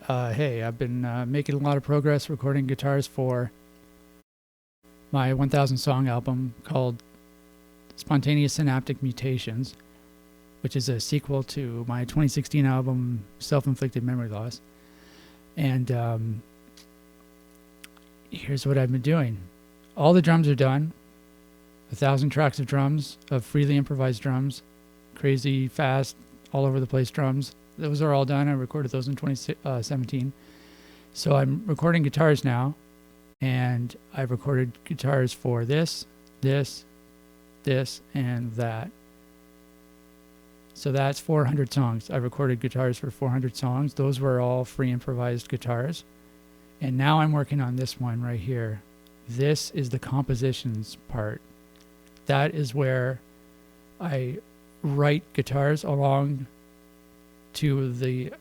Hey, I've been making a lot of progress recording guitars for my 1000 song album called Spontaneous Synaptic Mutations, which is a sequel to my 2016 album Self-Inflicted Memory Loss. And here's what I've been doing. All the drums are done. 1,000 tracks of drums, of freely improvised drums, crazy, fast, all over the place drums. Those are all done. I recorded those in 2017. So I'm recording guitars now, and I've recorded guitars for this, and that. So that's 400 songs. I recorded guitars for 400 songs. Those were all free improvised guitars. And now I'm working on this one right here. This is the compositions part. That is where I write guitars along to the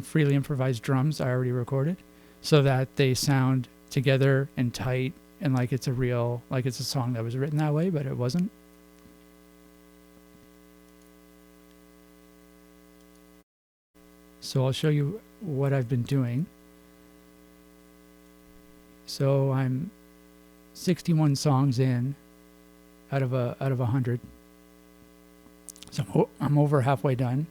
freely improvised drums I already recorded, so that they sound together and tight and like it's a song that was written that way, but it wasn't. So I'll show you what I've been doing. So I'm 61 songs in out of 100. So I'm over halfway done.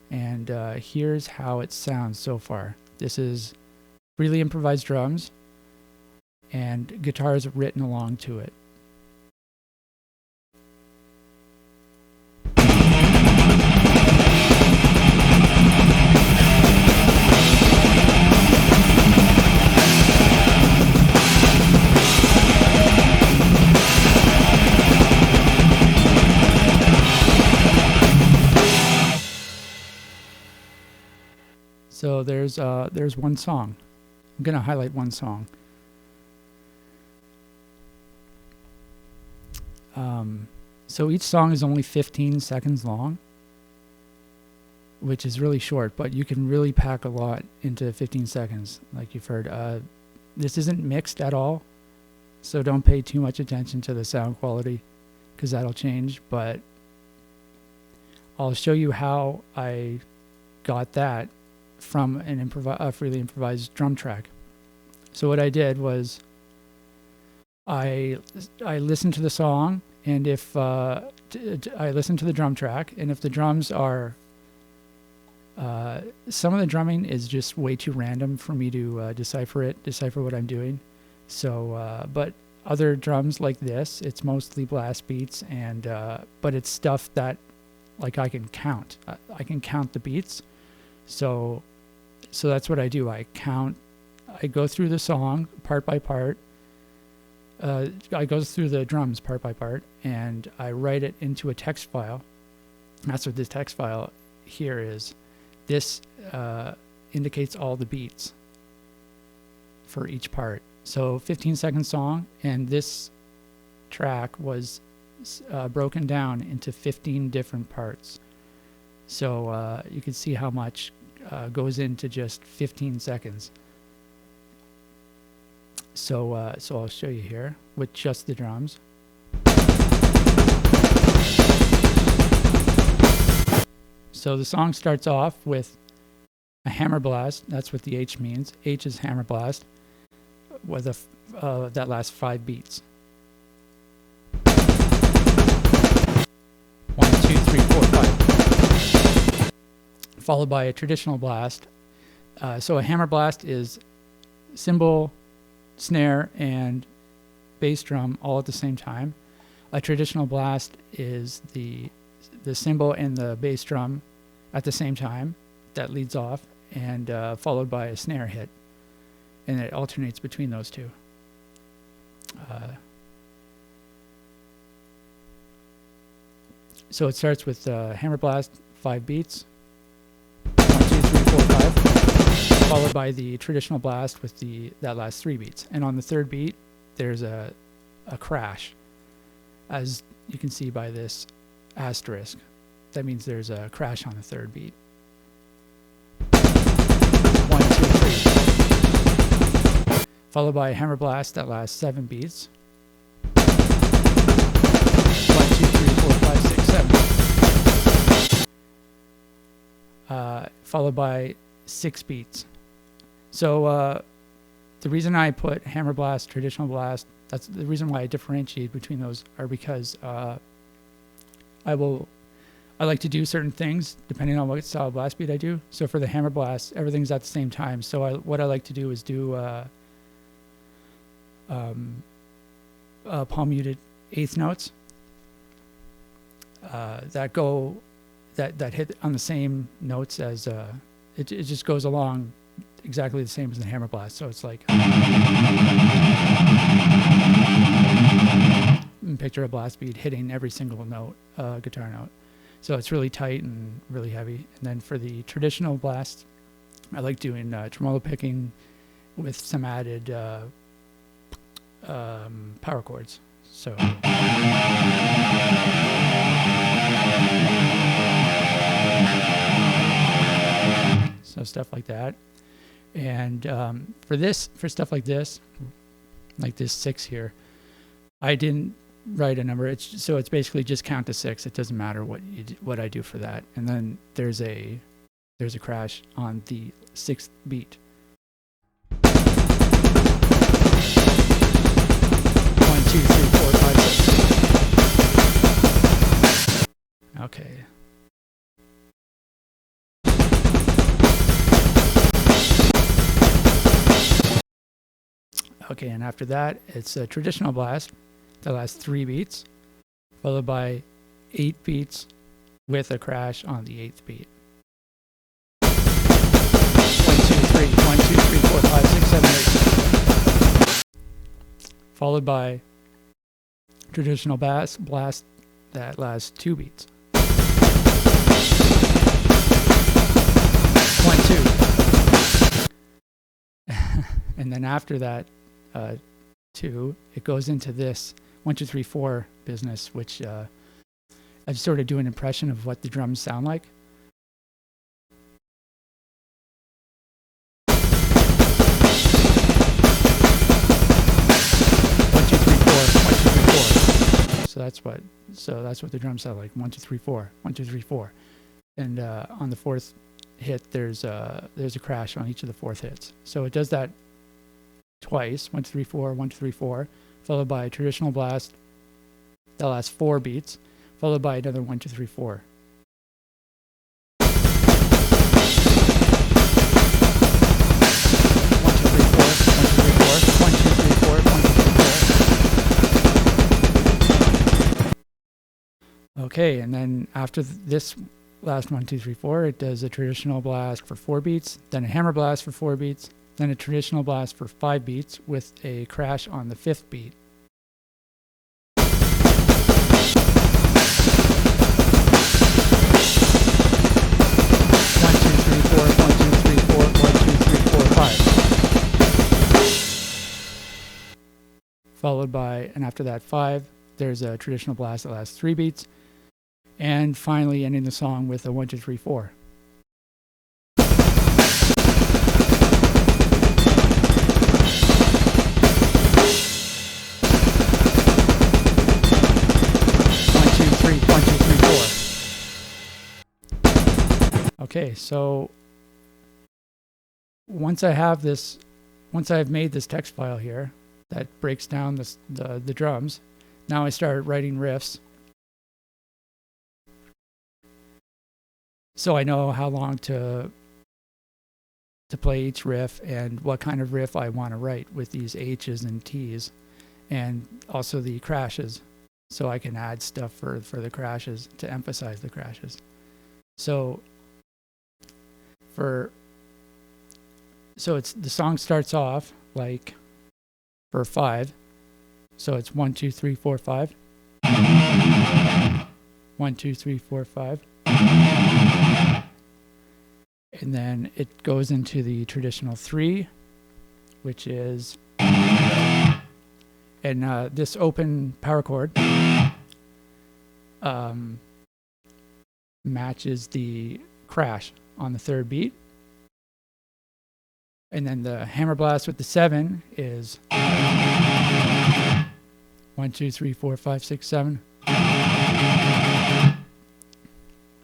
And here's how it sounds so far. This is freely improvised drums and guitars written along to it. So there's one song. I'm going to highlight one song. So each song is only 15 seconds long, which is really short, but you can really pack a lot into 15 seconds, like you've heard. This isn't mixed at all, so don't pay too much attention to the sound quality, because that'll change, but I'll show you how I got that from a freely improvised drum track. So what I did was I listened to the song, and if I listened to the drum track, and if the drums are some of the drumming is just way too random for me to decipher what I'm doing. So but other drums like this, it's mostly blast beats, and but it's stuff that like I can count. I can count the beats. So that's what I do. I go through the song part by part. I go through the drums part by part, and I write it into a text file. That's what this text file here is. This indicates all the beats for each part. So 15-second song, and this track was broken down into 15 different parts. So you can see how much goes into just 15 seconds. So I'll show you here with just the drums. So the song starts off with a hammer blast. That's what the H means. H is hammer blast, with that lasts 5 beats. 1, 2, 3, 4, 5. Followed by a traditional blast. So a hammer blast is cymbal, snare, and bass drum all at the same time. A traditional blast is the cymbal and the bass drum at the same time. That leads off, and followed by a snare hit, and it alternates between those two. So it starts with hammer blast, 5 beats. 1, 2, 3, 4, 5. Followed by the traditional blast with that last 3 beats. And on the third beat, there's a crash, as you can see by this asterisk. That means there's a crash on the third beat. 1, 2, 3. Followed by a hammer blast that lasts 7 beats. 1, 2, 3, 4, 5, 6, 7. Followed by 6 beats. So the reason I put hammer blast, traditional blast, that's the reason why I differentiate between those, are because I like to do certain things depending on what style of blast beat I do. So for the hammer blast, everything's at the same time. So what I like to do is do palm muted eighth notes that hit on the same notes as it just goes along exactly the same as the hammer blast. So it's like, picture a blast beat hitting every single note, guitar note. So it's really tight and really heavy. And then for the traditional blast, I like doing tremolo picking with some added power chords. So stuff like that. And for stuff like this 6 here, I didn't write a number. It's basically just count to 6. It doesn't matter what I do for that. And then there's a crash on the 6th beat. 1, 2, 3, 4, 5, 6. Okay. Okay, and after that, it's a traditional blast that lasts 3 beats, followed by 8 beats with a crash on the 8th beat. 1, 2, 3, 1, 2, 3, 4, 5, 6, 7, 8. Followed by traditional blast that lasts 2 beats. 1, 2. And then after that, 2, it goes into this 1, 2, 3, 4 business, which I sort of do an impression of what the drums sound like. So that's what the drums sound like. 1, 2, 3, 4. 1, 2, 3, 4. And on the 4th hit, there's a crash on each of the 4th hits. So it does that twice. 1, 2, 3, 4. 1, 2, 3, 4. Followed by a traditional blast that lasts 4 beats. Followed by another 1, 2, 3, 4. 1, 2, 3, 4. 1, 2, 3, 4. 1, 2, 3, 4. 1, 2, 3, 4. Okay, and then after this last 1, 2, 3, 4, it does a traditional blast for 4 beats, then a hammer blast for 4 beats, then a traditional blast for 5 beats with a crash on the 5th beat. 1, 2, 3, 4, 1, 2, 3, 4, 1, 2, 3, 4, 5. Followed by, and after that 5, there's a traditional blast that lasts 3 beats. And finally ending the song with a 1, 2, 3, 4. 1, 2, 3, 1, 2, 3, 4. Okay, so once I've made this text file here that breaks down the drums, now I start writing riffs. So I know how long to play each riff and what kind of riff I want to write with these H's and T's, and also the crashes. So I can add stuff for the crashes to emphasize the crashes. So it's the song starts off like for 5. So it's 1, 2, 3, 4, 5. 1, 2, 3, 4, 5. And then it goes into the traditional 3, which is, and this open power chord matches the crash on the 3rd beat. And then the hammer blast with the 7 is 1, 2, 3, 4, 5, 6, 7.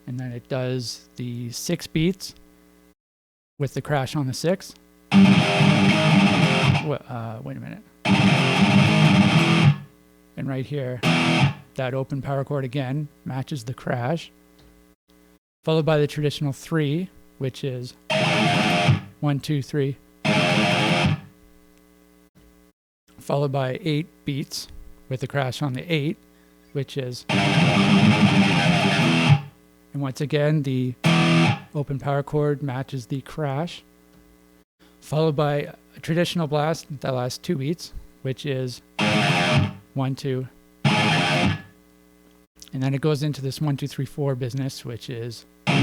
And then it does the 6 beats with the crash on the 6. Wait a minute. And right here, that open power chord again matches the crash, followed by the traditional 3, which is 1, 2, 3, followed by 8 beats with the crash on the 8, which is, and once again, the open power chord matches the crash, followed by a traditional blast that lasts 2 beats, which is 1, 2, and then it goes into this 1, 2, 3, 4 business, which is 1,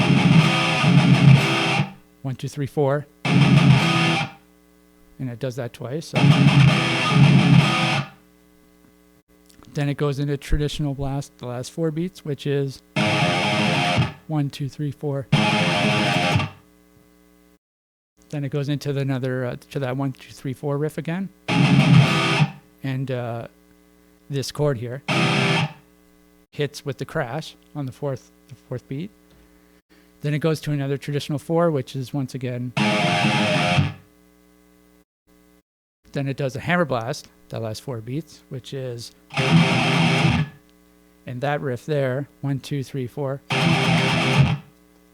2, 3, 4, and it does that twice. So. Then it goes into traditional blast, the last 4 beats, which is 1, 2, 3, 4. Then it goes into another to that 1, 2, 3, 4 riff again, and this chord here hits with the crash on the fourth beat. Then it goes to another traditional 4, which is once again. Then it does a hammer blast that lasts 4 beats, which is, and that riff there, 1, 2, 3, 4.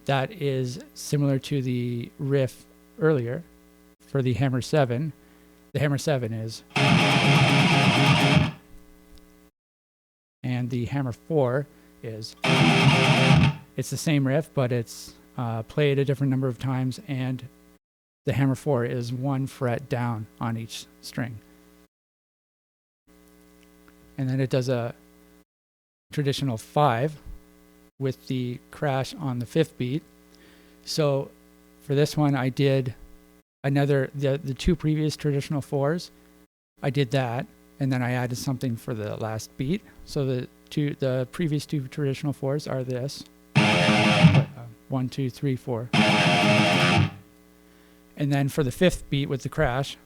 That is similar to the riff earlier for the hammer 7. The hammer 7 is, and the hammer 4 is. It's the same riff, but it's played a different number of times, and the hammer 4 is 1 fret down on each string. And then it does a traditional 5 with the crash on the 5th beat. So for this one, I did the 2 previous traditional 4s. I did that, and then I added something for the last beat. So the previous 2 traditional 4s are this. 1, 2, 3, 4. And then for the 5th beat with the crash,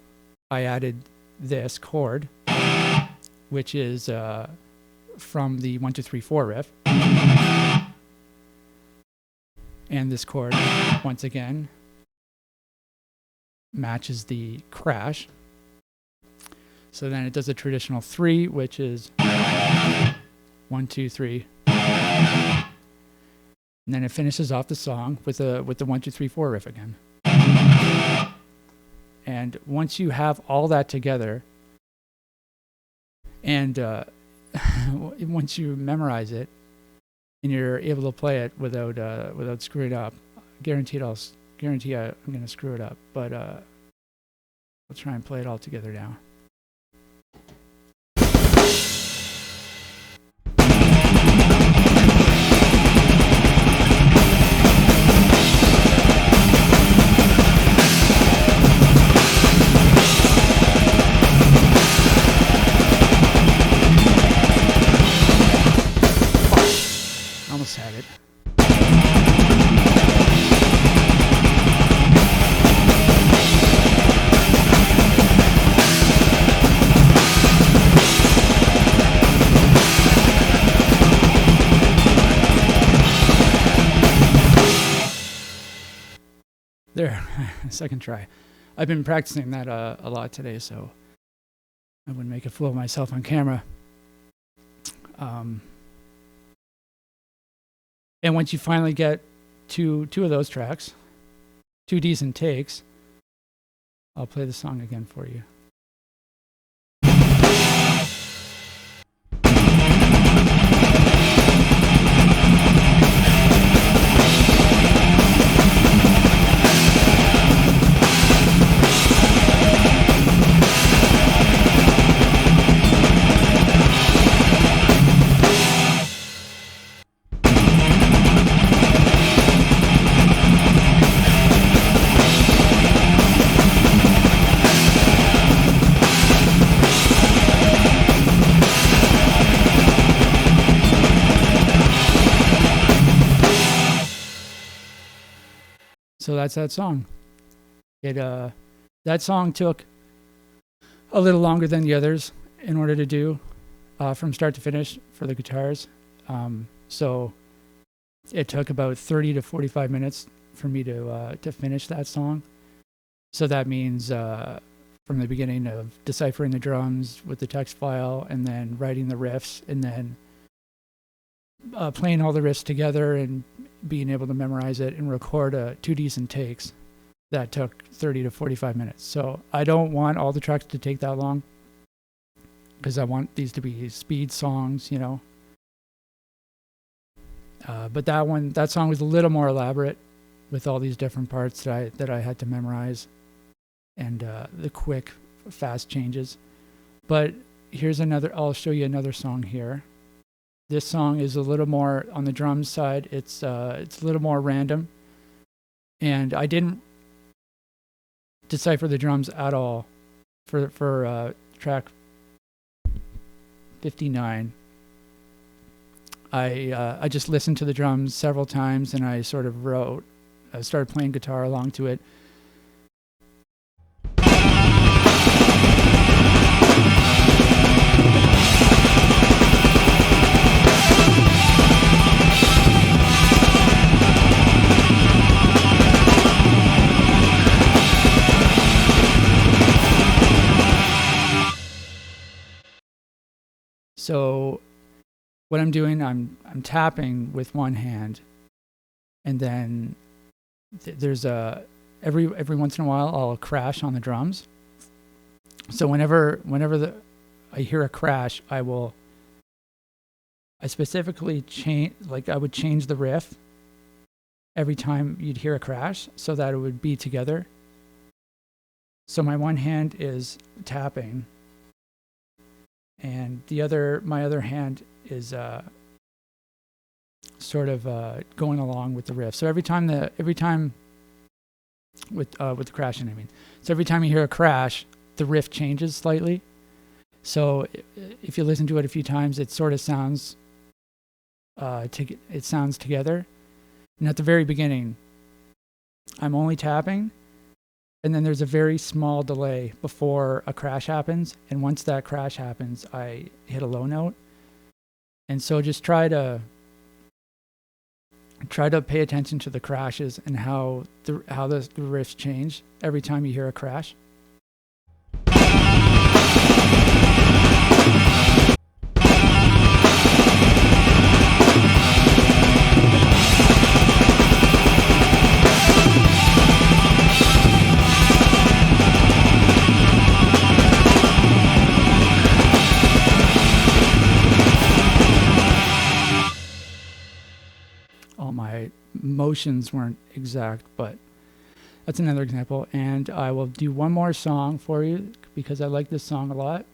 I added this chord, which is from the 1, 2, 3, 4 riff. And this chord, once again, matches the crash. So then it does a traditional 3, which is 1, 2, 3. And then it finishes off the song with the 1, 2, 3, 4 riff again. And once you have all that together, and once you memorize it, and you're able to play it without screwing up, guarantee I'm going to screw it up. But we'll try and play it all together now. Almost had it. There, second try. I've been practicing that a lot today, so I wouldn't make a fool of myself on camera. And once you finally get two of those tracks, 2 decent takes, I'll play the song again for you. So that's that song. That song took a little longer than the others in order to do from start to finish for the guitars. So it took about 30 to 45 minutes for me to finish that song. So that means from the beginning of deciphering the drums with the text file, and then writing the riffs, and then playing all the riffs together and being able to memorize it and record 2 decent takes. That took 30 to 45 minutes. So I don't want all the tracks to take that long, because I want these to be speed songs, you know. But that song was a little more elaborate, with all these different parts that I had to memorize, and the quick, fast changes. But here's another. I'll show you another song here. This song is a little more on the drums side. It's a little more random, and I didn't decipher the drums at all for track 59. I just listened to the drums several times, and I sort of started playing guitar along to it. So what I'm doing, I'm tapping with one hand, and then there's every once in a while I'll crash on the drums. So whenever I hear a crash, I specifically change, like I would change the riff every time you'd hear a crash, so that it would be together. So my one hand is tapping, and my other hand is sort of going along with the riff. So every time with the crashing, I mean. So every time you hear a crash, the riff changes slightly. So if you listen to it a few times, it sort of sounds it sounds together. And at the very beginning, I'm only tapping, and then there's a very small delay before a crash happens. And once that crash happens, I hit a low note. And so just try to pay attention to the crashes and how the riffs change every time you hear a crash. All my motions weren't exact, but that's another example. And I will do one more song for you because I like this song a lot.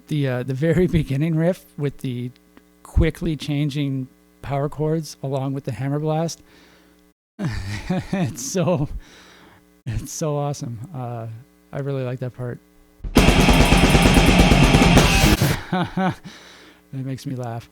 Yeah, the very beginning riff with the quickly changing power chords along with the hammer blast. it's so awesome. I really like that part. It makes me laugh.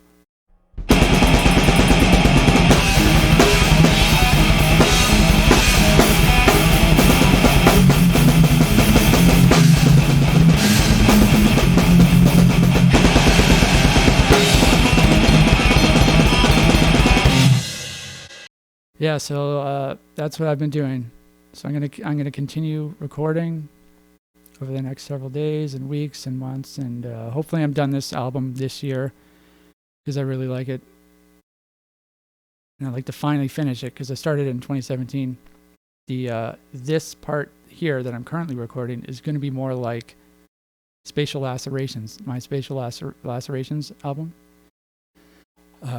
Yeah, so that's what I've been doing. So I'm gonna continue recording over the next several days and weeks and months, and hopefully I'm done this album this year because I really like it, and I'd like to finally finish it because I started it in 2017. This part here that I'm currently recording is going to be more like Spatial Lacerations, my Spatial Lacerations album.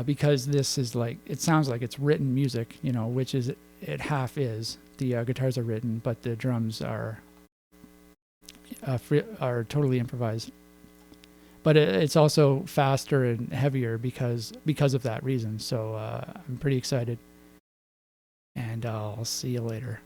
Because this is like, it sounds like it's written music, you know, which is, it half is. The guitars are written, but the drums are totally improvised. But it's also faster and heavier because of that reason. So I'm pretty excited. And I'll see you later.